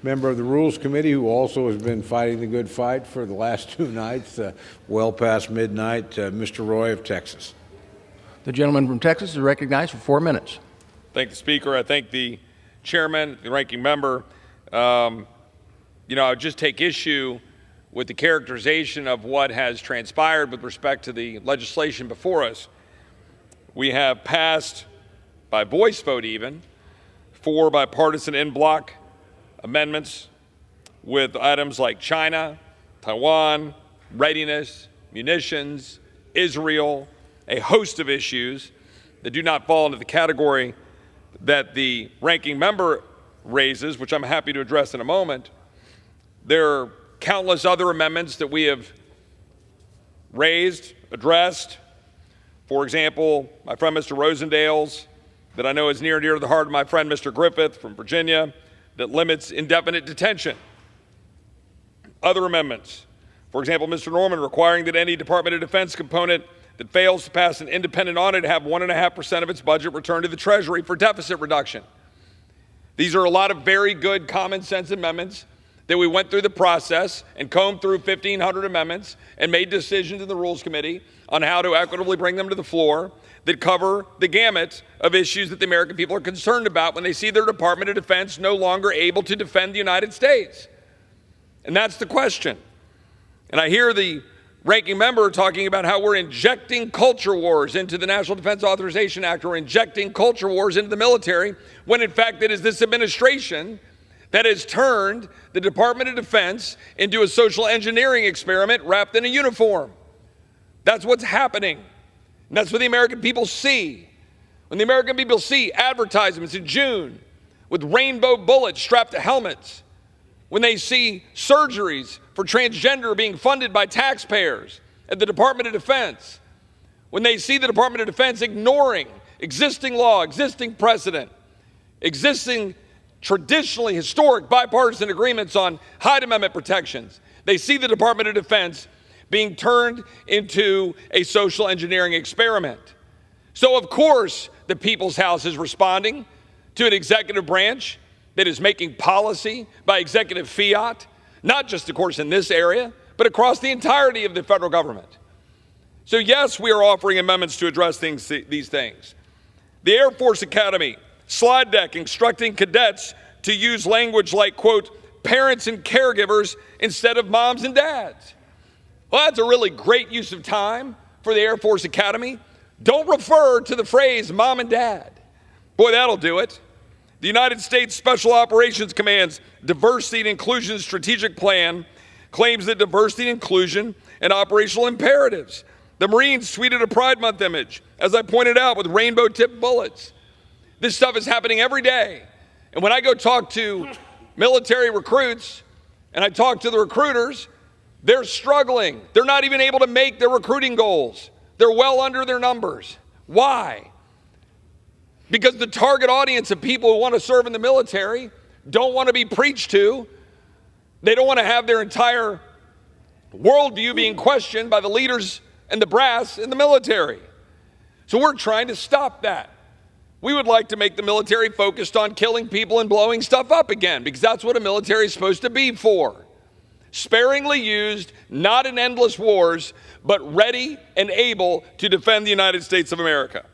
member of the Rules Committee, who also has been fighting the good fight for the last two nights, well past midnight, Mr. Roy of Texas. The gentleman from Texas is recognized for 4 minutes. Thank the Speaker. I thank the Chairman, the Ranking Member. I would just take issue with the characterization of what has transpired with respect to the legislation before us. We have passed, by voice vote even, 4 bipartisan en bloc amendments with items like China, Taiwan, readiness, munitions, Israel, a host of issues that do not fall into the category that the ranking member raises, which I'm happy to address in a moment. There are countless other amendments that we have raised, addressed. For example, my friend Mr. Rosendale's, that I know is near and dear to the heart of my friend Mr. Griffith from Virginia, that limits indefinite detention. Other amendments, for example, Mr. Norman requiring that any Department of Defense component that fails to pass an independent audit have 1.5% of its budget returned to the Treasury for deficit reduction. These are a lot of very good common sense amendments that we went through the process and combed through 1,500 amendments and made decisions in the Rules Committee on how to equitably bring them to the floor that cover the gamut of issues that the American people are concerned about when they see their Department of Defense no longer able to defend the United States. And that's the question. And I hear the ranking member talking about how we're injecting culture wars into the National Defense Authorization Act, or injecting culture wars into the military, when in fact it is this administration that has turned the Department of Defense into a social engineering experiment wrapped in a uniform. That's what's happening. And that's what the American people see. When the American people see advertisements in June with rainbow bullets strapped to helmets, when they see surgeries for transgender being funded by taxpayers at the Department of Defense, when they see the Department of Defense ignoring existing law, existing precedent, existing traditionally historic bipartisan agreements on Hyde Amendment protections, they see the Department of Defense being turned into a social engineering experiment. So of course the People's House is responding to an executive branch that is making policy by executive fiat, not just, of course, in this area, but across the entirety of the federal government. So yes, we are offering amendments to address these things. The Air Force Academy slide deck instructing cadets to use language like, quote, parents and caregivers instead of moms and dads. Well, that's a really great use of time for the Air Force Academy. Don't refer to the phrase mom and dad. Boy, that'll do it. The United States Special Operations Command's Diversity and Inclusion Strategic Plan claims that diversity and inclusion and operational imperatives. The Marines tweeted a Pride Month image, as I pointed out, with rainbow-tipped bullets. This stuff is happening every day. And when I go talk to military recruits and I talk to the recruiters, they're struggling. They're not even able to make their recruiting goals. They're well under their numbers. Why? Because the target audience of people who want to serve in the military don't want to be preached to. They don't want to have their entire worldview being questioned by the leaders and the brass in the military. So we're trying to stop that. We would like to make the military focused on killing people and blowing stuff up again, because that's what a military is supposed to be for. Sparingly used, not in endless wars, but ready and able to defend the United States of America.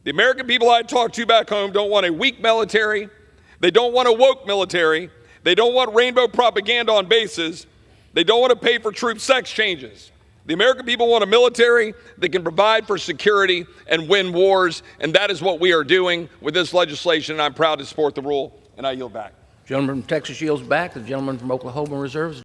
The American people I talk to back home don't want a weak military. They don't want a woke military. They don't want rainbow propaganda on bases. They don't want to pay for troop sex changes. The American people want a military that can provide for security and win wars, and that is what we are doing with this legislation, and I'm proud to support the rule, and I yield back. The gentleman from Texas yields back. The gentleman from Oklahoma reserves.